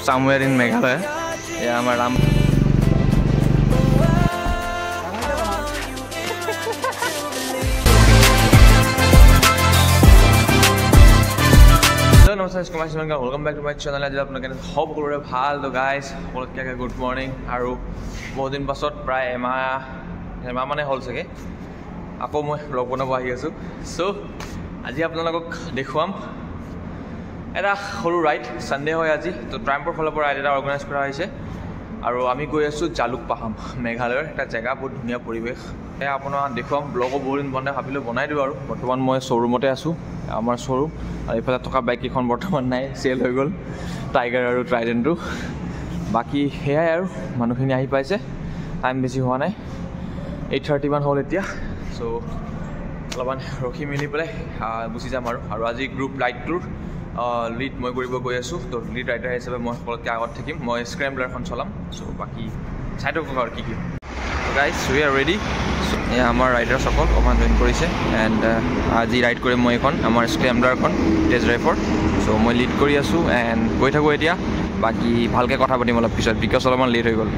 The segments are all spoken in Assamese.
somewhere in Meghalaya. Yeah, my Ram. Hello, namaskar, welcome back to my channel. I hope you are well, guys. Good morning. Aru বহুত দিন পাছত প্ৰায় এমাহ মানে হ'ল চাগে আকৌ মই ব্লগ বনাব আহি আছোঁ সো আজি আপোনালোকক দেখুৱাম এটা সৰু ৰাইড সানডে হয় আজি তো ট্ৰাম্পৰ ফালৰ পৰা ৰাইড এটা অৰ্গেনাইজ কৰা হৈছে আৰু আমি গৈ আছোঁ জালুক পাহাম মেঘালয়ৰ এটা জেগা বহুত ধুনীয়া পৰিৱেশ এয়া আপোনাক দেখুৱাম ব্লগো বহুত দিন বনাই ভাবিলোঁ বনাই দিওঁ আৰু বৰ্তমান মই শ্ব'ৰুমতে আছোঁ আমাৰ শ্ব'ৰুম আৰু এইফালে থকা বাইককেইখন বৰ্তমান নাই চেল হৈ গ'ল টাইগাৰ আৰু ট্ৰাইডেণ্টটো বাকি হেয়াই আৰু মানুহখিনি আহি পাইছে টাইম বেছি হোৱা নাই 8:30 মান হ'ল এতিয়া সো অলপমান ৰখি মিলি পেলাই গুচি যাম আৰু আজি গ্ৰুপ ৰাইডটোৰ লিড মই কৰিব গৈ আছোঁ তো লিড ৰাইডাৰ হিচাপে মই সকলোতকৈ আগত থাকিম মই স্ক্ৰেম্বলাৰখন চলাম সো বাকি চাই থাকক আৰু কি গাইজ উই আৰ ৰেডি এয়া আমাৰ ৰাইডাৰসকল অকণমান জইন কৰিছে এণ্ড আজি ৰাইড কৰিম মই এখন আমাৰ স্ক্ৰেম্বলাৰখন টেষ্ট ড্ৰাইভৰ সো মই লিড কৰি আছোঁ এণ্ড গৈ থাকোঁ এতিয়া বাকি ভালকৈ কথা পাতিম অলপ পিছত বিকজ অলপমান লেট হৈ গ'ল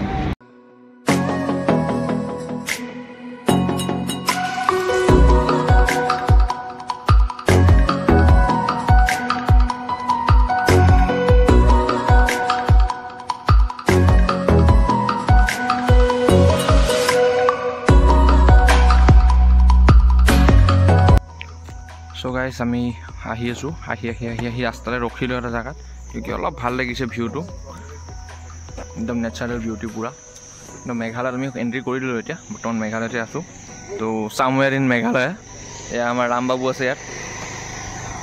সো গাইজ আমি আহি আছোঁ আহি ৰাস্তালৈ ৰখিলোঁ এটা জেগাত কিয় অলপ ভাল লাগিছে ভিউটো একদম নেচাৰেল বিউটি পূৰা একদম মেঘালয়ত আমি এণ্ট্ৰি কৰি দিলোঁ এতিয়া বৰ্তমান মেঘালয়তে আছোঁ তো চামৱেৰ ইন মেঘালয় এয়া আমাৰ ৰামবাবু আছে ইয়াত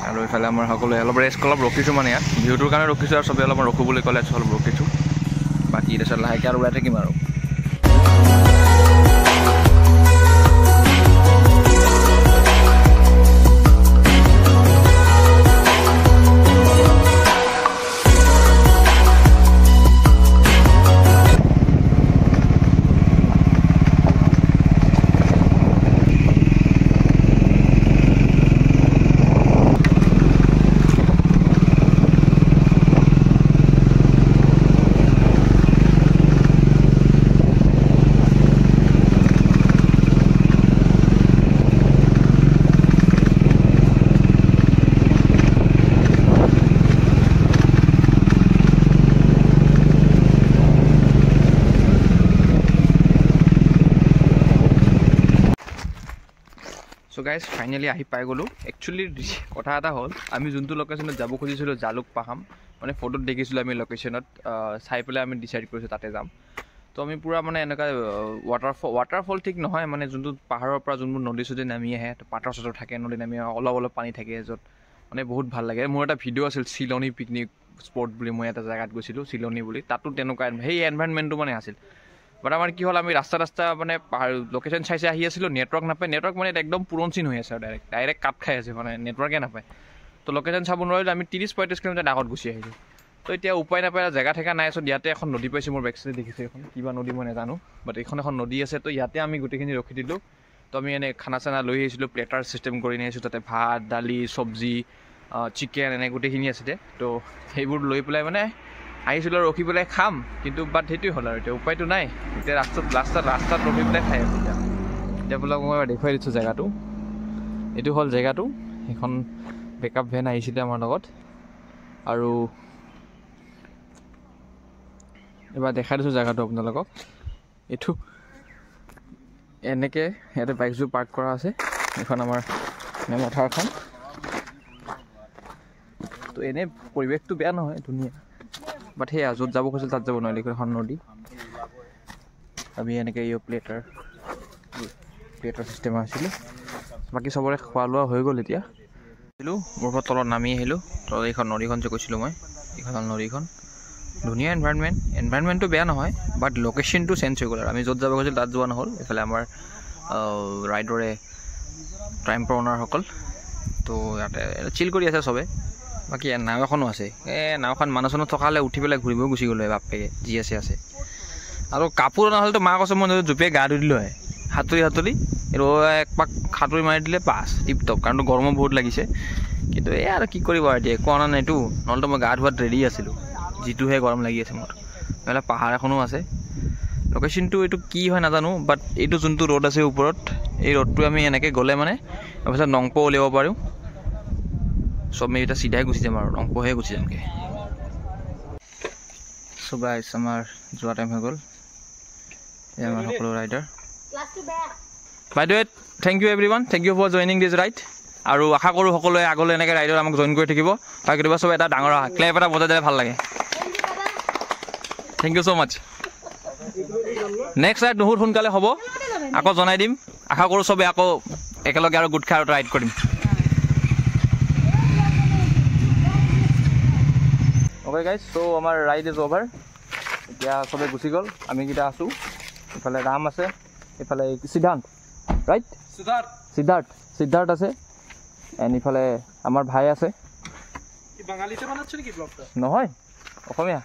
আৰু এইফালে আমাৰ সকলোৱে অলপ ৰেষ্ট অলপ ৰখিছোঁ মানে ইয়াত ভিউটোৰ কাৰণে ৰখিছোঁ আৰু চবেই অলপমান ৰখো বুলি ক'লে অলপ ৰখিছোঁ বাকী তাৰপিছত লাহেকৈ আৰু ওলাই থাকিম আৰু সো গাইজ ফাইনেলি আহি পাই গ'লোঁ একচুৱেলি কথা এটা হ'ল আমি যোনটো লোকেশ্যনত যাব খুজিছিলোঁ জালুক পাহাম মানে ফটোত দেখিছিলোঁ আমি লোকেশ্যনত চাই পেলাই আমি ডিচাইড কৰিছোঁ তাতে যাম তো আমি পূৰা মানে এনেকুৱা ৱাটাৰফল ঠিক নহয় মানে যোনটো পাহাৰৰ পৰা যোনবোৰ নদী চদী নামি আহে পাথৰ চাথৰ থাকে নদী নামি অলপ পানী থাকে য'ত মানে বহুত ভাল লাগে মোৰ এটা ভিডিঅ' আছিল চিলনী পিকনিক স্পট বুলি মই এটা জেগাত গৈছিলোঁ চিলনী বুলি তাতো তেনেকুৱা সেই এনভাইৰনমেণ্টটো মানে আছিল বাট আমাৰ কি হ'ল আমি ৰাস্তা মানে লোকেশ্যন চাই আহি আছিলোঁ নেটৱৰ্ক নাপায় নেটৱৰ্ক মানে একদম পুৰণচিন হৈ আছে আৰু ডাইৰেক্ট কাট খাই আছে মানে নেটৱৰ্কে নাপায় তো লোকেশ্যন চাব নোৱাৰিলোঁ আমি 30-35 কিলোমিটাৰ আগত গুচি আহিলোঁ তো এতিয়া উপায় নাপায় জেগা থকা নাই চ' ইয়াতে এখন নদী পাইছোঁ মোৰ বেক চাইডে দেখিছোঁ এখন কিবা নদী মই নাজানো বাট এইখন এখন নদী আছে তো ইয়াতে আমি গোটেইখিনি ৰখি দিলোঁ তো আমি এনেই খানা চানা লৈ আহিছিলোঁ প্লেটাৰ চিষ্টেম কৰি নিছিলোঁ তাতে ভাত দালি চব্জি চিকেন এনে গোটেইখিনি আছিলে তো সেইবোৰ লৈ পেলাই মানে আহিছিলোঁ ৰখি পেলাই খাম কিন্তু বাট সেইটোৱে হ'ল আৰু এতিয়া উপায়টো নাই এতিয়া ৰাস্তাত ৰখি পেলাই খাই আছোঁ এতিয়া বোলক মই দেখুৱাই দিছোঁ জেগাটো এইটো হ'ল জেগাটো এখন বেকআপ ভেন আহিছিলে আমাৰ লগত আৰু এবাৰ দেখাই দিছোঁ জেগাটো আপোনালোকক এইটো এনেকৈ ইয়াতে বাইকযোৰ পাৰ্ক কৰা আছে এইখন আমাৰ মথাৰখন তো এনেই পৰিৱেশটো বেয়া নহয় ধুনীয়া বাট সেয়া য'ত যাব খুজিছিল তাত যাব নোৱাৰিলে এখন নদী আমি এনেকৈ প্লেটাৰ চিষ্টেম আছিলোঁ বাকী চবৰে খোৱা লোৱা হৈ গ'ল এতিয়া আহিলোঁ মোৰ পৰা তলত নামি আহিলোঁ তলত এইখন নদীখন যে কৈছিলোঁ মই এইখন নদীখন ধুনীয়া এনভাইৰনমেণ্টটো বেয়া নহয় বাট লোকেশ্যনটো চেঞ্জ হৈ গ'ল আৰু আমি য'ত যাব খুজিছিলোঁ তাত যোৱা নহ'ল এইফালে আমাৰ ৰাইডৰে ট্ৰাম্পৰ অ'নাৰসকল তো ইয়াতে চিল কৰি আছে চবে বাকী নাও এখনো আছে নাওখন মানুহ চানুহ থকা হ'লে উঠি পেলাই ঘূৰিব গুচি গ'লো বাপেকে যি আছে আৰু কাপোৰ নহ'লেতো মাক কৈছে মই জুপিয়াই গা ধুই দিলোঁ হয় সাঁতুৰি আৰু এক পাক সাঁতুৰি মাৰি দিলে পাছ টিপ টপ কাৰণতো গৰমো বহুত লাগিছে কিন্তু এই আৰু কি কৰিব আৰু এতিয়া একো অনা নাইতো নহ'লেতো মই গা ধোৱাত ৰেডি আছিলোঁ যিটোহে গৰম লাগি আছে মোৰ নহ'লে পাহাৰ এখনো আছে লোকেশ্যনটো এইটো কি হয় নাজানো বাট এইটো যোনটো ৰ'ড আছে ওপৰত এই ৰ'ডটো আমি এনেকৈ গ'লে মানে তাৰপিছত নংপ উলিয়াব পাৰোঁ চব আমি এতিয়া চিধাই গুচি যাম আৰু নংপহে গুচি যামগৈ চ' গাইছ আমাৰ যোৱা টাইম হৈ গ'ল এই আমাৰ সকলো rider by the way thank you everyone thank you for joining this ride আৰু আশা কৰোঁ সকলোৱে আগলৈ এনেকৈ ৰাইডত আমাক জইন কৰি থাকিব আৰু কেতিয়াবা চব এটা ডাঙৰ ক্লেপ এটা বজাই দিলে ভাল লাগে thank you so' much next ride বহুত সোনকালে হ'ব আকৌ জনাই দিম আশা কৰোঁ চবে আকৌ একেলগে আৰু গোট খাই আৰু ৰাইড কৰিম অ'কে গাইজ চ' আমাৰ ৰাইড ইজ অ'ভাৰ এতিয়া চবে গুচি গ'ল আমি কেইটা আছোঁ ইফালে ৰাম আছে ইফালে সিদ্ধান্ত ৰাইট সিদ্ধাৰ্থ আছে এণ্ড ইফালে আমাৰ ভাই আছে নহয় অসমীয়া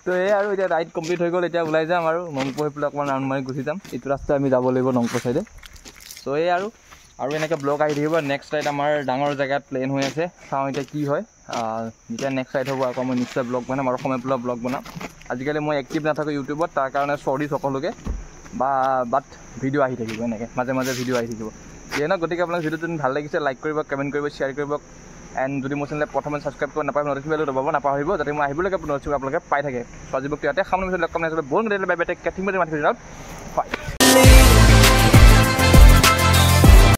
তো এই আৰু এতিয়া ৰাইড কমপ্লিট হৈ গ'ল এতিয়া ওলাই যাম আৰু নংপ হৈ পেলাই অকণমান ৰাউণ্ড মাৰি গুচি যাম এইটো ৰাস্তাই আমি যাব লাগিব নংপ চাইডে চ' এই আৰু এনেকৈ ব্লগ আহি থাকিব নেক্সট ৰাইড আমাৰ ডাঙৰ জেগাত প্লেন হৈ আছে চাওঁ এতিয়া কি হয় যেতিয়া নেক্সট ৰাইড হ'ব আকৌ মই নিশ্চয় ব্লগ বনাম আৰু সময় পেলাই ব্লগ বনাম আজিকালি মই এক্টিভ নাথাকোঁ ইউটিউবত তাৰ কাৰণে চৰি সকলোকে বাট ভিডিঅ' আহি থাকিব এনেকৈ মাজে মাজে ভিডিঅ' আহি থাকিব ন গতিকে আপোনাক ভিডিঅ'টো ভাল লাগিছে লাইক কৰিব কমেণ্ট কৰিব শ্বেয়াৰ কৰিব এণ্ড যদি মোৰ চেনেলে প্ৰথমে ছাবস্ক্ৰাইব কৰিব নাপায় নটিফিকেশ্যনটো দবাব নাপাহৰিব যাতে মই আহিবলৈকে নটিফিকেশ্যন আপোনালোকে পাই থাকে চ' আজি বক্তি ইয়াতে সামৰণি পিছত লগ পাম বহুত বাই বাই টেক কেয়াৰ থিং বাই